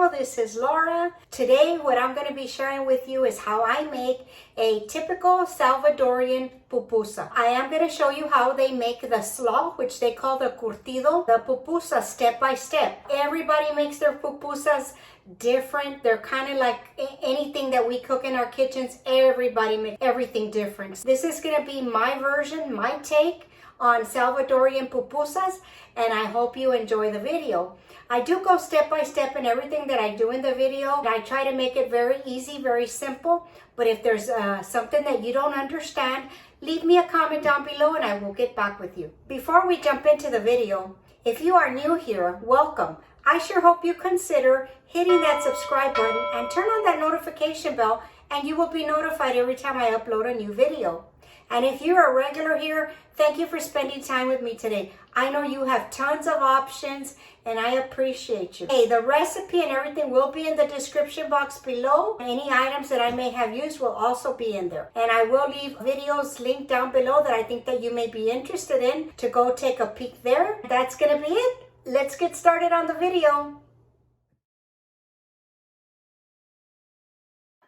Hello, this is Laura. Today what I'm going to be sharing with you is how I make a typical Salvadorian pupusa. I am going to show you how they make the slaw, which they call the curtido, the pupusa step by step. Everybody makes their pupusas different. They're kind of like anything that we cook in our kitchens. Everybody makes everything different. This is going to be my version, my take on Salvadorian pupusas, and I hope you enjoy the video. I do go step by step in everything that I do in the video. I try to make it very easy, very simple, but if there's something that you don't understand, leave me a comment down below and I will get back with you. Before we jump into the video, if you are new here, welcome. I sure hope you consider hitting that subscribe button and turn on that notification bell, and you will be notified every time I upload a new video. And if you're a regular here, thank you for spending time with me today. I know you have tons of options and I appreciate you. Hey, the recipe and everything will be in the description box below. Any items that I may have used will also be in there. And I will leave videos linked down below that I think that you may be interested in to go take a peek there. That's gonna be it. Let's get started on the video.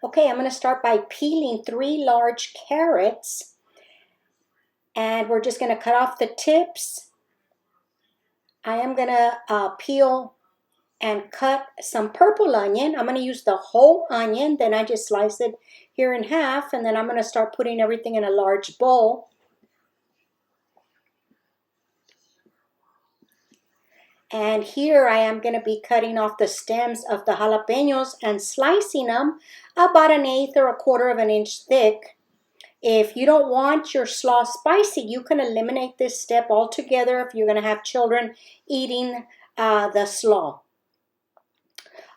Okay, I'm gonna start by peeling 3 large carrots. And we're just going to cut off the tips. I am going to peel and cut some purple onion. I'm going to use the whole onion. Then I just slice it here in half. And then I'm going to start putting everything in a large bowl. And here I am going to be cutting off the stems of the jalapeños and slicing them about 1/8 or 1/4 of an inch thick. If you don't want your slaw spicy, you can eliminate this step altogether if you're going to have children eating the slaw.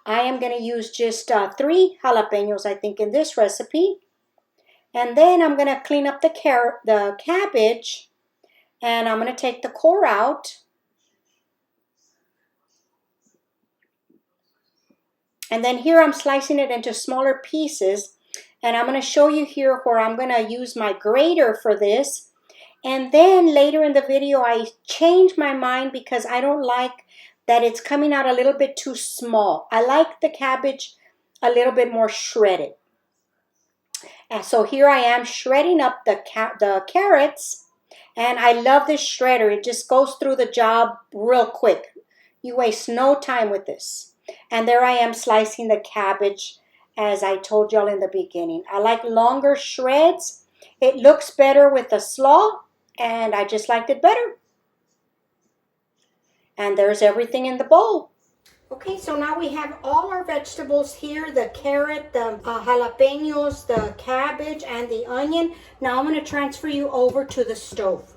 I am going to use just 3 jalapeños, I think, in this recipe. And then I'm going to clean up the cabbage, and I'm going to take the core out. And then here I'm slicing it into smaller pieces. And I'm going to show you here where I'm going to use my grater for this. And then later in the video, I change my mind because I don't like that it's coming out a little bit too small. I like the cabbage a little bit more shredded. And so here I am shredding up the carrots. And I love this shredder. It just goes through the job real quick. You waste no time with this. And there I am slicing the cabbage, as I told y'all in the beginning. I like longer shreds. It looks better with the slaw, and I just liked it better. And there's everything in the bowl. Okay, so now we have all our vegetables here, the carrot, the jalapeños, the cabbage, and the onion. Now I'm going to transfer you over to the stove.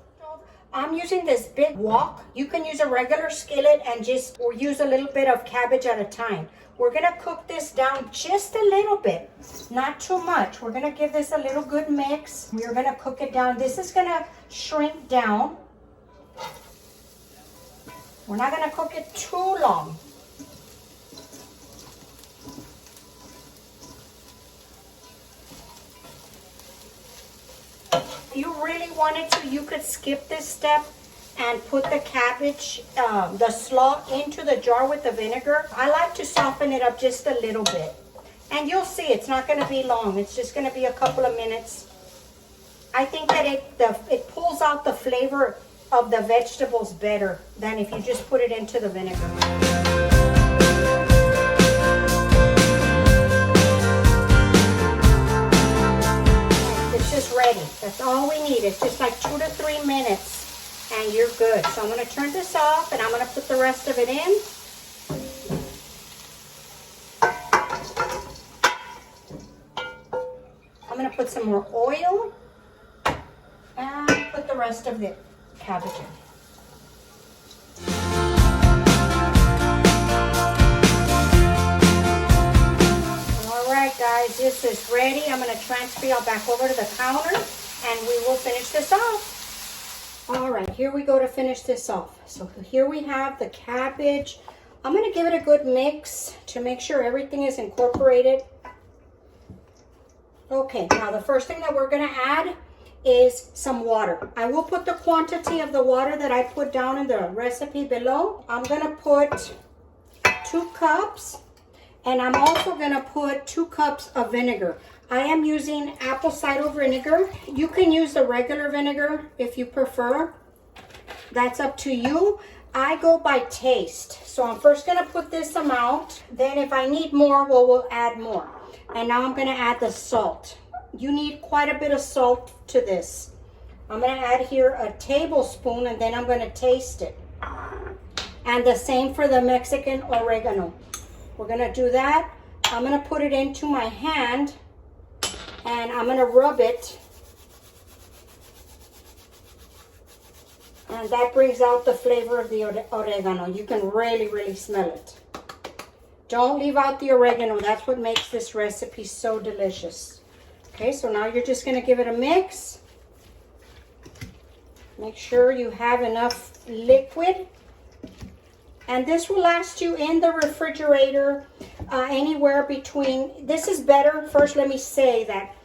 I'm using this big wok. You can use a regular skillet and just use a little bit of cabbage at a time. We're going to cook this down just a little bit, not too much. We're going to give this a little good mix. We're going to cook it down. This is going to shrink down. We're not going to cook it too long. If you really wanted to, you could skip this step and put the cabbage, the slaw into the jar with the vinegar. I like to soften it up just a little bit. And you'll see it's not going to be long. It's just going to be a couple of minutes. I think that it pulls out the flavor of the vegetables better than if you just put it into the vinegar. It's just ready. That's all we need. It's just like 2 to 3 minutes. And you're good. So I'm going to turn this off and I'm going to put the rest of it in. I'm going to put some more oil and put the rest of the cabbage in. All right, guys, this is ready. I'm going to transfer y'all back over to the counter and we will finish this off. All right, here we go to finish this off. So here we have the cabbage. I'm going to give it a good mix to make sure everything is incorporated. Okay, now the first thing that we're going to add is some water. I will put the quantity of the water that I put down in the recipe below. I'm going to put 2 cups. And I'm also gonna put 2 cups of vinegar. I am using apple cider vinegar. You can use the regular vinegar if you prefer. That's up to you. I go by taste. So I'm first gonna put this amount. Then if I need more, well, we'll add more. And now I'm gonna add the salt. You need quite a bit of salt to this. I'm gonna add here a tablespoon and then I'm gonna taste it. And the same for the Mexican oregano. We're gonna do that. I'm gonna put it into my hand and I'm gonna rub it. And that brings out the flavor of the oregano. You can really, really smell it. Don't leave out the oregano. That's what makes this recipe so delicious. Okay, so now you're just gonna give it a mix. Make sure you have enough liquid. And this will last you in the refrigerator anywhere between, this is better, first let me say that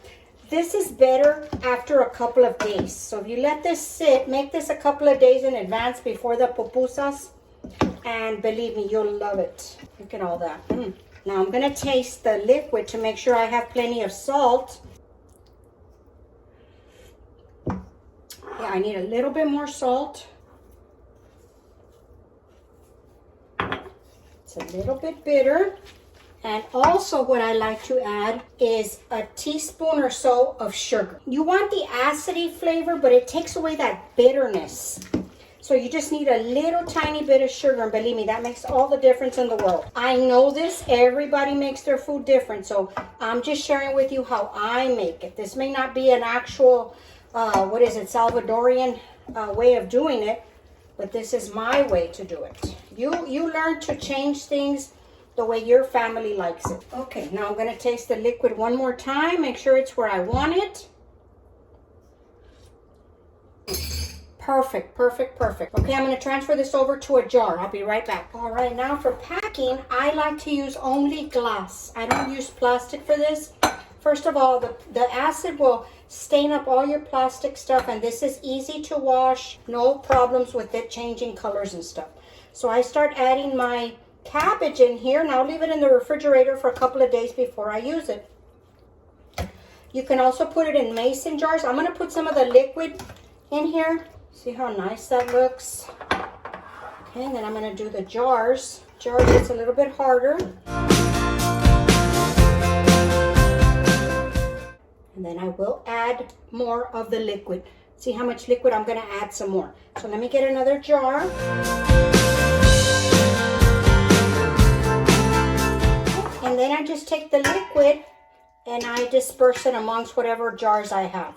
this is better after a couple of days. So if you let this sit, make this a couple of days in advance before the pupusas, and believe me, you'll love it. Look at all that. Now I'm gonna taste the liquid to make sure I have plenty of salt. Yeah, I need a little bit more salt. It's a little bit bitter. And also what I like to add is a teaspoon or so of sugar. You want the acidy flavor, but it takes away that bitterness. So you just need a little tiny bit of sugar, and believe me, that makes all the difference in the world. I know this, everybody makes their food different, so I'm just sharing with you how I make it. This may not be an actual, Salvadorian way of doing it, but this is my way to do it. You learn to change things the way your family likes it. Okay, now I'm gonna taste the liquid one more time, make sure it's where I want it. Perfect, perfect, perfect. Okay, I'm gonna transfer this over to a jar. I'll be right back. All right, now for packing, I like to use only glass. I don't use plastic for this. First of all, the acid will stain up all your plastic stuff, and this is easy to wash. No problems with it changing colors and stuff. So I start adding my cabbage in here, and I'll leave it in the refrigerator for a couple of days before I use it. You can also put it in mason jars. I'm gonna put some of the liquid in here. See how nice that looks? Okay, and then I'm gonna do the jars. Jar gets a little bit harder. And then I will add more of the liquid. See how much liquid? I'm gonna add some more. So let me get another jar. And then I just take the liquid and I disperse it amongst whatever jars I have.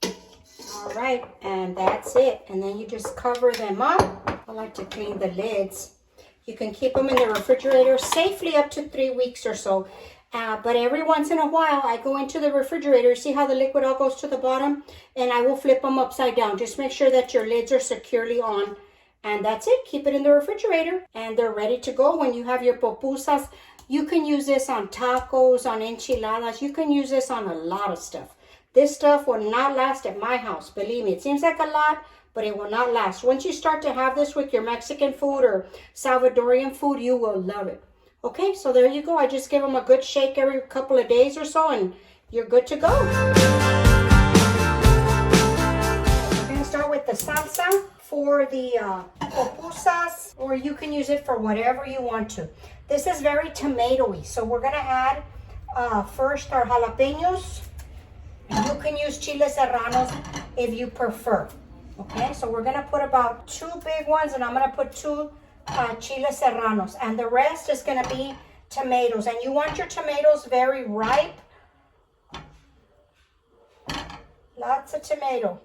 All right, and that's it. And then you just cover them up. I like to clean the lids. You can keep them in the refrigerator safely up to 3 weeks or so. But every once in a while, I go into the refrigerator, see how the liquid all goes to the bottom, and I will flip them upside down. Just make sure that your lids are securely on. And that's it. Keep it in the refrigerator, and they're ready to go when you have your pupusas. You can use this on tacos, on enchiladas. You can use this on a lot of stuff. This stuff will not last at my house. Believe me, it seems like a lot, but it will not last. Once you start to have this with your Mexican food or Salvadorian food, you will love it. Okay, so there you go. I just give them a good shake every couple of days or so, and you're good to go. We're going to start with the salsa for the pupusas, or you can use it for whatever you want to. This is very tomatoey, so we're going to add first our jalapeños. You can use chile serranos if you prefer. Okay, so we're going to put about 2 big ones, and I'm going to put 2 chile serranos, and the rest is going to be tomatoes. And you want your tomatoes very ripe. Lots of tomato.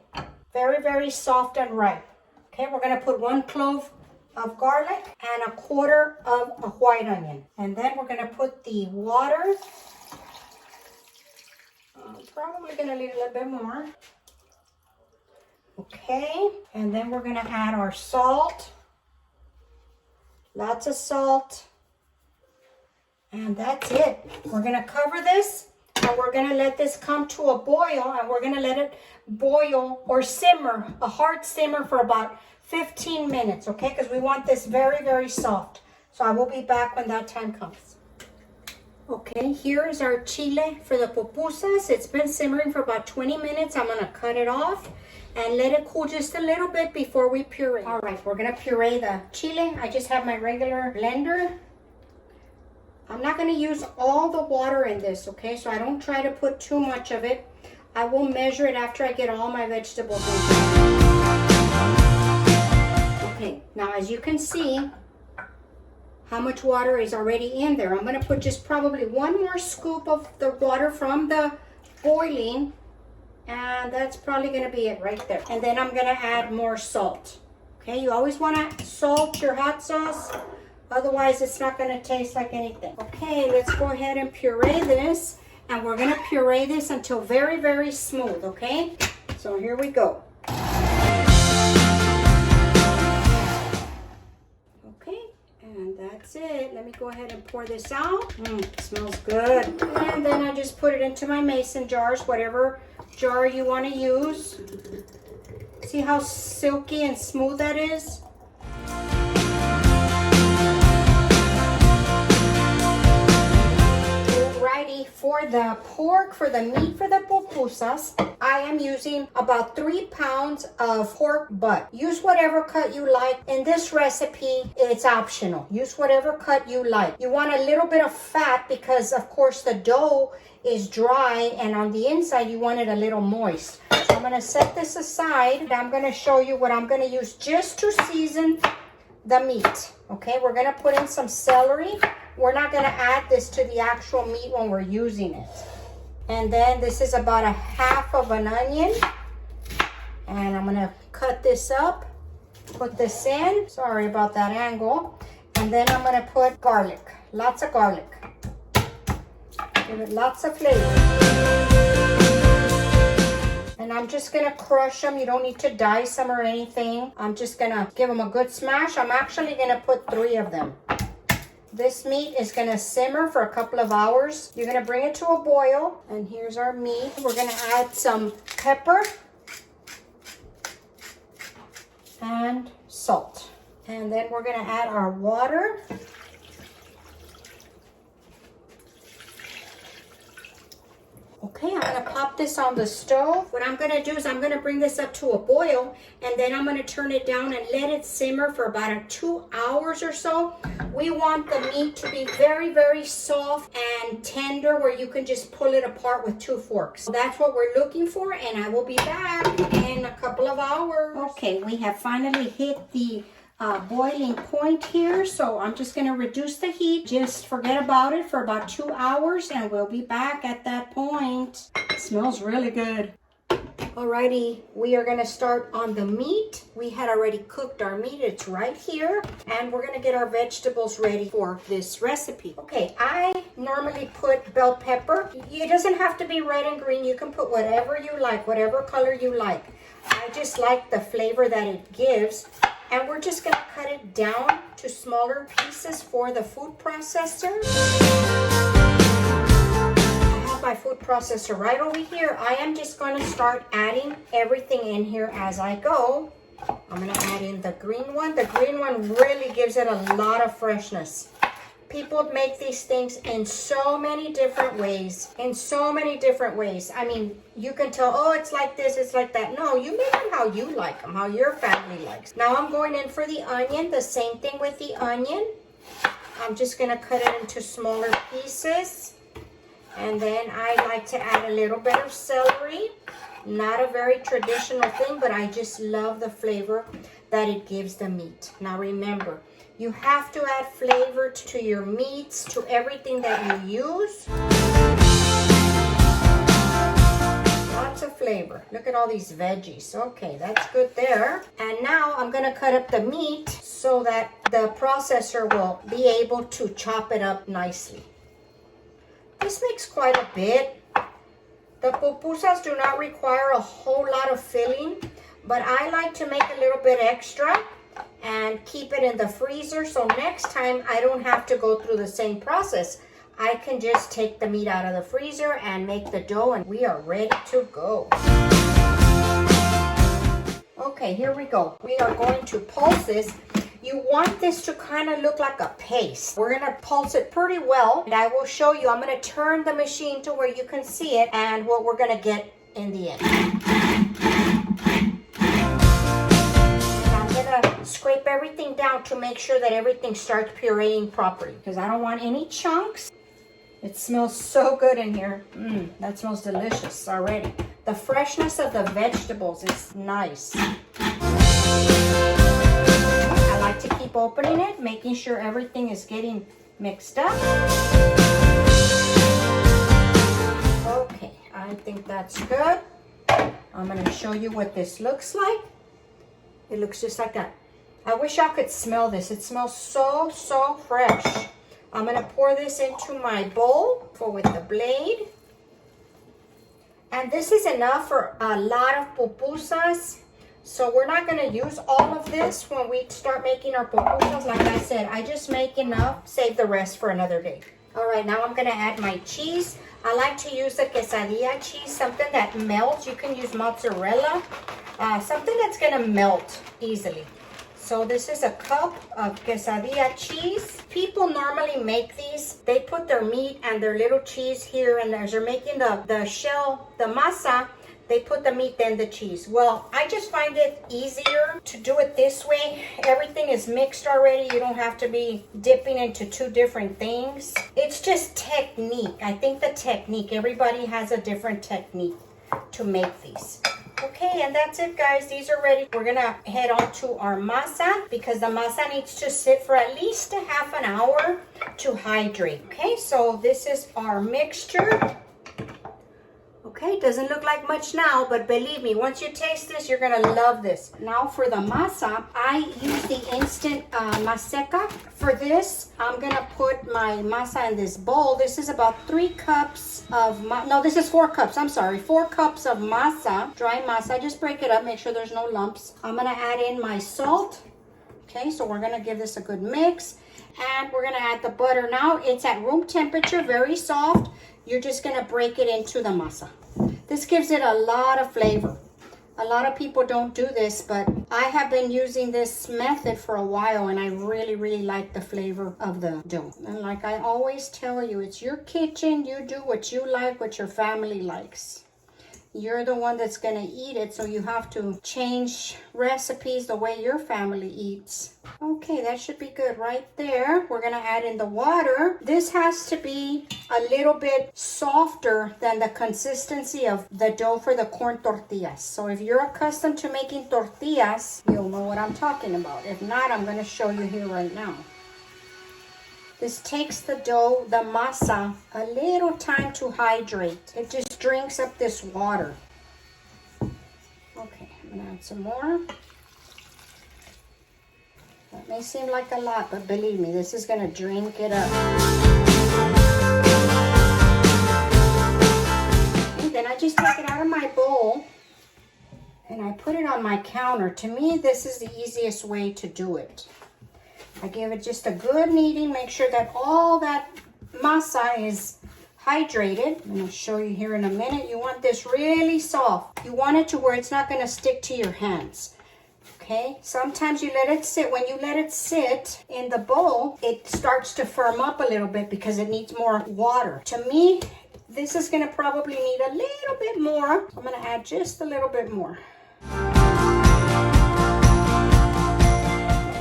Very, very soft and ripe. Okay, we're going to put 1 clove of garlic and 1/4 of a white onion. And then we're going to put the water. I'm probably going to need a little bit more. Okay, and then we're going to add our salt. Lots of salt. And that's it. We're going to cover this, and we're going to let this come to a boil, and we're going to let it boil or simmer, a hard simmer for about 15 minutes, okay? Because we want this very, very soft. So I will be back when that time comes. Okay, here is our chile for the pupusas. It's been simmering for about 20 minutes. I'm gonna cut it off and let it cool just a little bit before we puree. All right, we're gonna puree the chile. I just have my regular blender. I'm not gonna use all the water in this, okay? So I don't try to put too much of it. I will measure it after I get all my vegetables in. Okay, now as you can see, how much water is already in there. I'm going to put just probably one more scoop of the water from the boiling, and that's probably going to be it right there. And then I'm going to add more salt. Okay, you always want to salt your hot sauce, otherwise it's not going to taste like anything. Okay, let's go ahead and puree this, and we're going to puree this until very, very smooth, okay? So here we go. And that's it. Let me go ahead and pour this out. It smells good. And then I just put it into my mason jars, whatever jar you want to use. See how silky and smooth that is? Alrighty, for the pork, for the meat for the pupusas, I am using about 3 pounds of pork butt. Use whatever cut you like. In this recipe, it's optional. Use whatever cut you like. You want a little bit of fat because, of course, the dough is dry, and on the inside, you want it a little moist. So I'm going to set this aside. I'm going to show you what I'm going to use just to season the meat. Okay, we're going to put in some celery. We're not going to add this to the actual meat when we're using it. And then this is about 1/2 of an onion. And I'm going to cut this up, put this in. Sorry about that angle. And then I'm going to put garlic, lots of garlic. Give it lots of flavor. And I'm just going to crush them. You don't need to dice them or anything. I'm just going to give them a good smash. I'm actually going to put 3 of them. This meat is going to simmer for a couple of hours. You're going to bring it to a boil. And here's our meat. We're going to add some pepper and salt. And then we're going to add our water. Okay, I'm going to pop this on the stove. What I'm going to do is I'm going to bring this up to a boil, and then I'm going to turn it down and let it simmer for about 2 hours or so. We want the meat to be very, very soft and tender where you can just pull it apart with 2 forks. So that's what we're looking for, and I will be back in a couple of hours. Okay, we have finally hit the boiling point here, so I'm just going to reduce the heat. Just forget about it for about 2 hours, and we'll be back at that point. It smells really good. Alrighty, we are going to start on the meat. We had already cooked our meat. It's right here, and we're going to get our vegetables ready for this recipe. Okay, I normally put bell pepper. It doesn't have to be red and green. You can put whatever you like, whatever color you like. I just like the flavor that it gives. And we're just going to cut it down to smaller pieces for the food processor. I have my food processor right over here. I am just going to start adding everything in here as I go. I'm going to add in the green one. The green one really gives it a lot of freshness. People make these things in so many different ways. I mean, you can tell, oh, it's like this, it's like that. No, you make them how you like them, how your family likes. Now I'm going in for the onion. The same thing with the onion. I'm just going to cut it into smaller pieces. And then I like to add a little bit of celery. Not a very traditional thing, but I just love the flavor that it gives the meat. Now remember, you have to add flavor to your meats, to everything that you use. Lots of flavor. Look at all these veggies. Okay, that's good there. And now I'm going to cut up the meat so that the processor will be able to chop it up nicely. This makes quite a bit. The pupusas do not require a whole lot of filling, but I like to make a little bit extra and keep it in the freezer, so next time I don't have to go through the same process. I can just take the meat out of the freezer and make the dough, and we are ready to go. Okay, here we go. We are going to pulse this. You want this to kind of look like a paste. We're gonna pulse it pretty well, and I will show you. I'm gonna turn the machine to where you can see it and what we're gonna get in the end. I'm gonna scrape everything down to make sure that everything starts pureeing properly, because I don't want any chunks. It smells so good in here. That smells delicious already. The freshness of the vegetables is nice. I like to keep opening it, making sure everything is getting mixed up. Okay, I think that's good. I'm gonna show you what this looks like. It looks just like that. I wish y'all could smell this. It smells so, so fresh. I'm gonna pour this into my bowl with the blade. And this is enough for a lot of pupusas. So we're not gonna use all of this when we start making our pupusas. Like I said, I just make enough, save the rest for another day. All right, now I'm gonna add my cheese. I like to use the quesadilla cheese, something that melts. You can use mozzarella, something that's gonna melt easily. So this is a cup of quesadilla cheese. People normally make these. They put their meat and their little cheese here, and as they're making the shell, the masa, they put the meat then the cheese. Well, I just find it easier to do it this way. Everything is mixed already. You don't have to be dipping into two different things. It's just technique. I think the technique, everybody has a different technique to make these. Okay, and that's it, guys. These are ready. We're gonna head on to our masa, because the masa needs to sit for at least a half an hour to hydrate. Okay, so this is our mixture. Okay, doesn't look like much now, but believe me, once you taste this, you're gonna love this. Now for the masa, I use the instant maseca. For this, I'm gonna put my masa in this bowl. This is about 3 cups of, no, this is 4 cups, I'm sorry. 4 cups of masa, dry masa. Just break it up, make sure there's no lumps. I'm gonna add in my salt. Okay, so we're gonna give this a good mix. And we're gonna add the butter. Now it's at room temperature, very soft. You're just gonna break it into the masa. This gives it a lot of flavor. A lot of people don't do this, but I have been using this method for a while, and I really, really like the flavor of the dough. And like I always tell you, it's your kitchen. You do what you like, what your family likes. You're the one that's gonna eat it, so you have to change recipes the way your family eats. Okay, that should be good right there. We're gonna add in the water. This has to be a little bit softer than the consistency of the dough for the corn tortillas. So if you're accustomed to making tortillas, you'll know what I'm talking about. If not, I'm gonna show you here right now. This takes the dough, the masa, a little time to hydrate. It just drinks up this water. Okay, I'm gonna add some more. That may seem like a lot, but believe me, this is gonna drink it up. And then I just take it out of my bowl and I put it on my counter. To me, this is the easiest way to do it. I give it just a good kneading. Make sure that all that masa is hydrated. I'm going to show you here in a minute. You want this really soft. You want it to where it's not going to stick to your hands. Okay? Sometimes you let it sit. When you let it sit in the bowl, it starts to firm up a little bit because it needs more water. To me, this is going to probably need a little bit more. I'm going to add just a little bit more.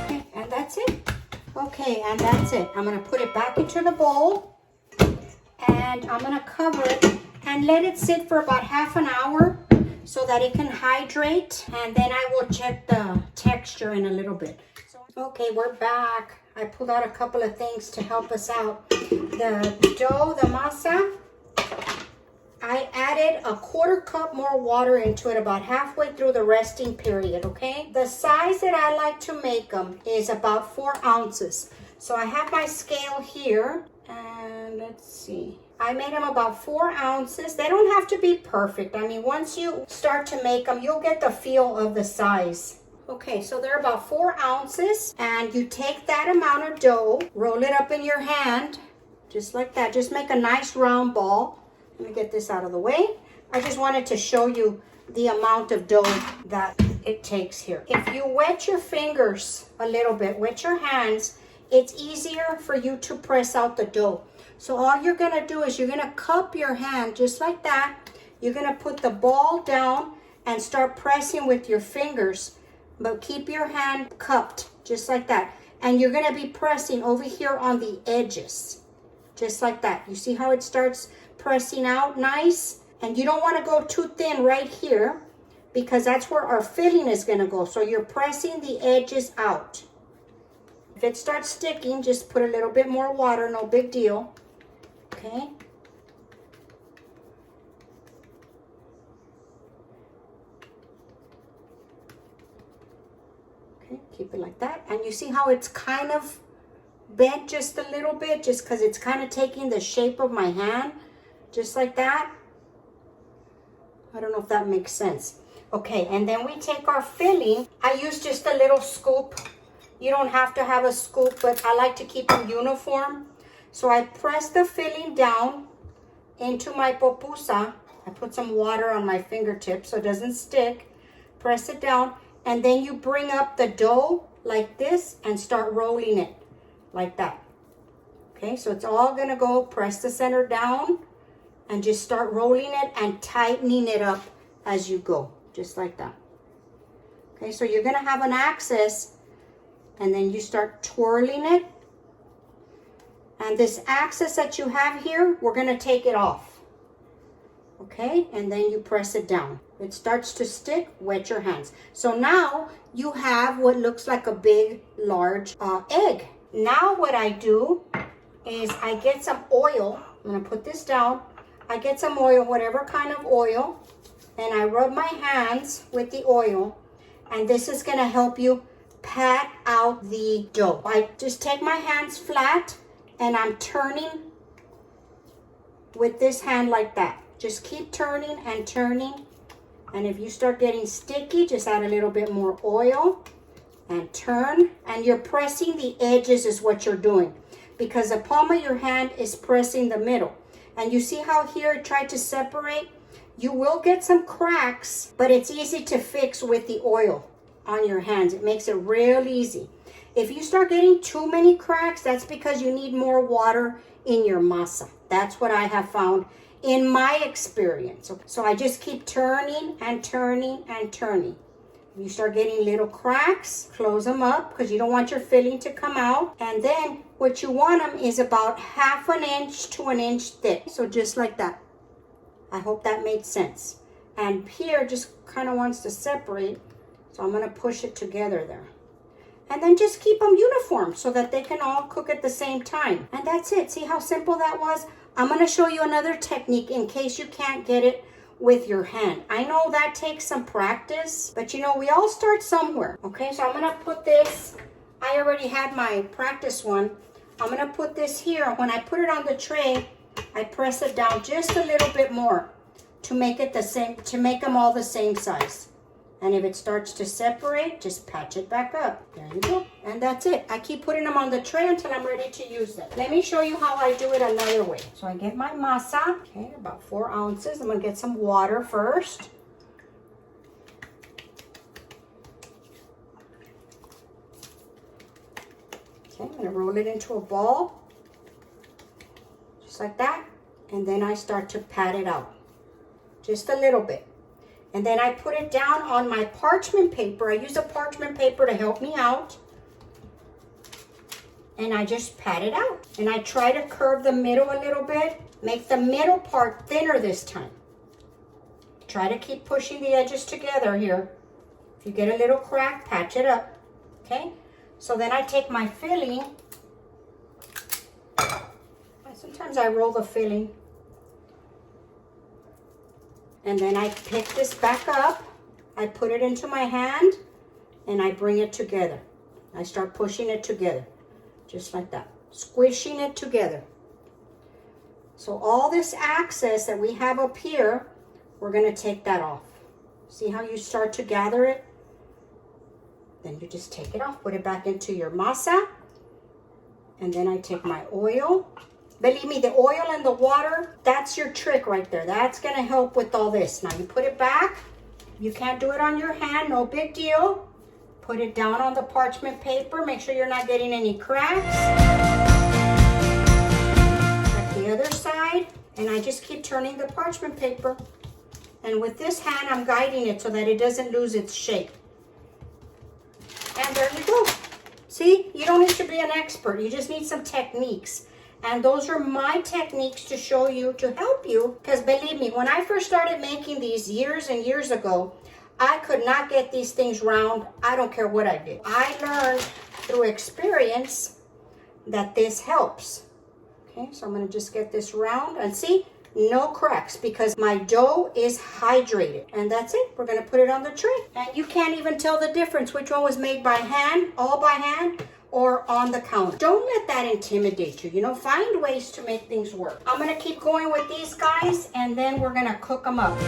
Okay, and that's it. Okay, and that's it. I'm going to put it back into the bowl, and I'm going to cover it and let it sit for about half an hour so that it can hydrate, and then I will check the texture in a little bit. Okay, we're back. I pulled out a couple of things to help us out. The dough, the masa, I added a 1/4 cup more water into it about halfway through the resting period, okay? The size that I like to make them is about 4 ounces. So I have my scale here, and let's see. I made them about 4 ounces. They don't have to be perfect. I mean, once you start to make them, you'll get the feel of the size. Okay, so they're about 4 ounces, and you take that amount of dough, roll it up in your hand, just like that. Just make a nice round ball. Let me get this out of the way. I just wanted to show you the amount of dough that it takes here. If you wet your fingers a little bit, wet your hands, it's easier for you to press out the dough. So all you're gonna do is you're gonna cup your hand just like that. You're gonna put the ball down and start pressing with your fingers, but keep your hand cupped just like that. And you're gonna be pressing over here on the edges, just like that. You see how it starts pressing out nice? And you don't wanna go too thin right here because that's where our filling is gonna go. So you're pressing the edges out. If it starts sticking, just put a little bit more water, no big deal. Okay. Okay, keep it like that. And you see how it's kind of bent just a little bit, just because it's kind of taking the shape of my hand, just like that. I don't know if that makes sense. Okay, and then we take our filling. I use just a little scoop. You don't have to have a scoop, but I like to keep them uniform. So I press the filling down into my pupusa. I put some water on my fingertips so it doesn't stick. Press it down, and then you bring up the dough like this and start rolling it like that. Okay, so it's all gonna go, press the center down and just start rolling it and tightening it up as you go, just like that. Okay, so you're gonna have an axis and then you start twirling it. And this axis that you have here, we're gonna take it off. Okay, and then you press it down. It starts to stick, wet your hands. So now you have what looks like a big, large egg. Now what I do is I get some oil. I'm gonna put this down. I get some oil, whatever kind of oil, and I rub my hands with the oil, and this is gonna help you pat out the dough. I just take my hands flat and I'm turning with this hand like that. Just keep turning and turning. And if you start getting sticky, just add a little bit more oil and turn. And you're pressing the edges is what you're doing, because the palm of your hand is pressing the middle. And you see how here it tried to separate? You will get some cracks, but it's easy to fix with the oil on your hands. It makes it real easy. If you start getting too many cracks, that's because you need more water in your masa. That's what I have found in my experience. So I just keep turning and turning and turning. If you start getting little cracks, close them up because you don't want your filling to come out. And then what you want them is about 1/2 inch to 1 inch thick. So just like that. I hope that made sense. And here just kind of wants to separate. So I'm going to push it together there. And then just keep them uniform so that they can all cook at the same time. And that's it. See how simple that was? I'm going to show you another technique in case you can't get it with your hand. I know that takes some practice, but you know, we all start somewhere. Okay, so I'm going to put this. I already had my practice one. I'm going to put this here. When I put it on the tray, I press it down just a little bit more to make it the same, to make them all the same size. And if it starts to separate, just patch it back up. There you go. And that's it. I keep putting them on the tray until I'm ready to use them. Let me show you how I do it another way. So I get my masa, okay, about 4 ounces. I'm gonna get some water first. Okay, I'm gonna roll it into a ball, just like that. And then I start to pat it out, just a little bit. And then I put it down on my parchment paper. I use a parchment paper to help me out. And I just pat it out. And I try to curve the middle a little bit. Make the middle part thinner this time. Try to keep pushing the edges together here. If you get a little crack, patch it up. Okay? So then I take my filling. Sometimes I roll the filling. And then I pick this back up, I put it into my hand, and I bring it together. I start pushing it together, just like that, squishing it together. So all this excess that we have up here, we're gonna take that off. See how you start to gather it? Then you just take it off, put it back into your masa, and then I take my oil. Believe me, the oil and the water, that's your trick right there. That's going to help with all this. Now you put it back You can't do it on your hand, no big deal. Put it down on the parchment paper. Make sure you're not getting any cracks. At the other side, and I just keep turning the parchment paper. And with this hand, I'm guiding it so that it doesn't lose its shape. And there you go. See, you don't need to be an expert. You just need some techniques. And those are my techniques to show you, to help you. Because believe me, when I first started making these years and years ago, I could not get these things round. I don't care what I did. I learned through experience that this helps. Okay, so I'm going to just get this round. And see, no cracks because my dough is hydrated. And that's it. We're going to put it on the tray. And you can't even tell the difference which one was made by hand, all by hand, or on the counter. Don't let that intimidate you. You know, find ways to make things work. I'm gonna keep going with these guys and then we're gonna cook them up.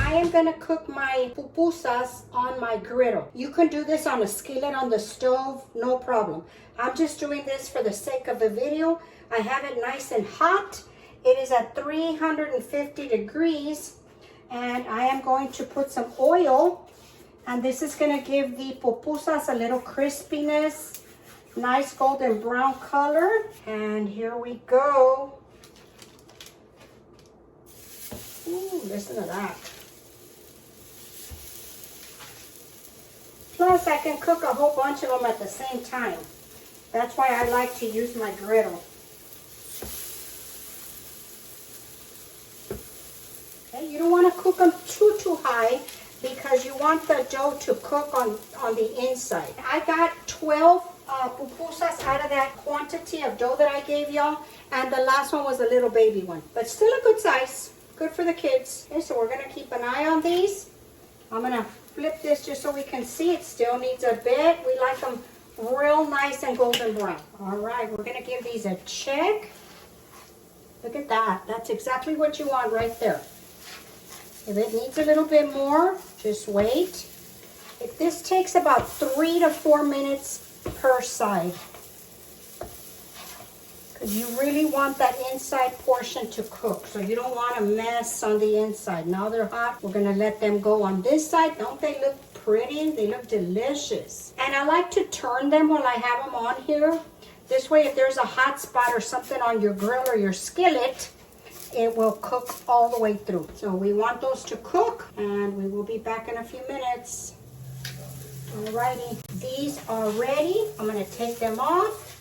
I am gonna cook my pupusas on my griddle. You can do this on a skillet on the stove, no problem. I'm just doing this for the sake of the video. I have it nice and hot. It is at 350 degrees and I am going to put some oil and this is going to give the pupusas a little crispiness, nice golden brown color. And here we go. Ooh, listen to that. Plus I can cook a whole bunch of them at the same time. That's why I like to use my griddle. Okay, you don't want to cook them too high because you want the dough to cook on the inside. I got 12 pupusas out of that quantity of dough that I gave y'all, and the last one was a little baby one, but still a good size, good for the kids. Okay, so we're gonna keep an eye on these. I'm gonna flip this just so we can see. It still needs a bit. We like them real nice and golden brown. All right, we're gonna give these a check. Look at that. That's exactly what you want right there. If it needs a little bit more, just wait. This takes about 3 to 4 minutes per side. Because you really want that inside portion to cook. So you don't want a mess on the inside. Now they're hot. We're going to let them go on this side. Don't they look pretty? They look delicious. And I like to turn them while I have them on here. This way, if there's a hot spot or something on your grill or your skillet, it will cook all the way through. So we want those to cook and we will be back in a few minutes. Alrighty, these are ready. I'm gonna take them off.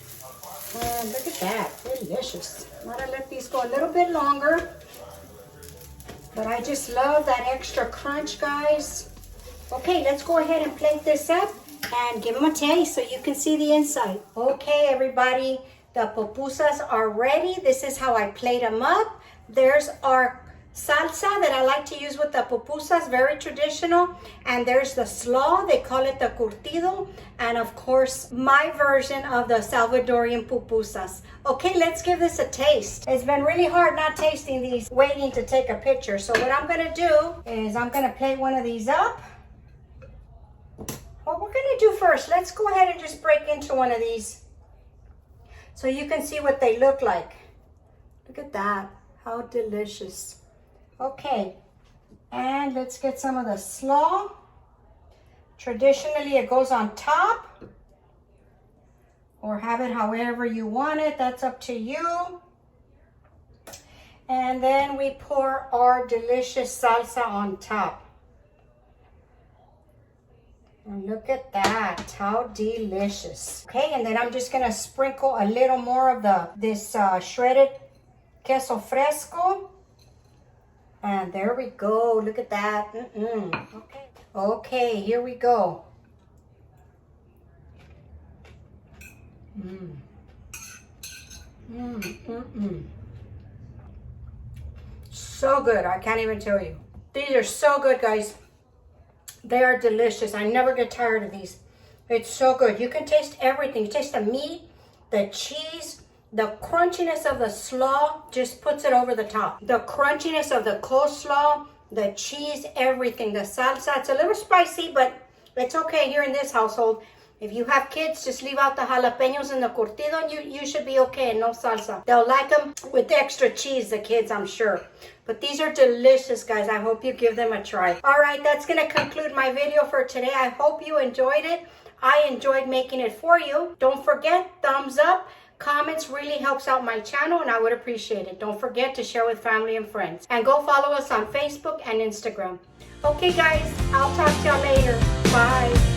And look at that, delicious. I'm gonna let these go a little bit longer. But I just love that extra crunch, guys. Okay, let's go ahead and plate this up and give them a taste so you can see the inside. Okay, everybody, the pupusas are ready. This is how I plate them up. There's our salsa that I like to use with the pupusas, very traditional. And there's the slaw, they call it the curtido. And of course, my version of the Salvadorian pupusas. Okay, let's give this a taste. It's been really hard not tasting these, waiting to take a picture. So what I'm gonna do is I'm gonna plate one of these up. What we're gonna do first, let's go ahead and just break into one of these so you can see what they look like. Look at that. How delicious. Okay, and let's get some of the slaw. Traditionally, it goes on top, or have it however you want it. That's up to you. And then we pour our delicious salsa on top. And look at that, how delicious. Okay, and then I'm just gonna sprinkle a little more of this shredded queso fresco. And there we go, look at that. Okay, here we go. So good, I can't even tell you. These are so good, guys. They are delicious. I never get tired of these. It's so good. You can taste everything. You taste the meat, the cheese, the crunchiness of the slaw just puts it over the top. The crunchiness of the coleslaw, the cheese, everything. The salsa, it's a little spicy, but it's okay here in this household. If you have kids, just leave out the jalapeños and the curtido and you should be okay, and no salsa. They'll like them with the extra cheese, the kids, I'm sure. But these are delicious, guys. I hope you give them a try. All right, that's going to conclude my video for today. I hope you enjoyed it. I enjoyed making it for you. Don't forget, thumbs up. Comments really helps out my channel, and I would appreciate it. Don't forget to share with family and friends. And go follow us on Facebook and Instagram. Okay, guys, I'll talk to y'all later. Bye.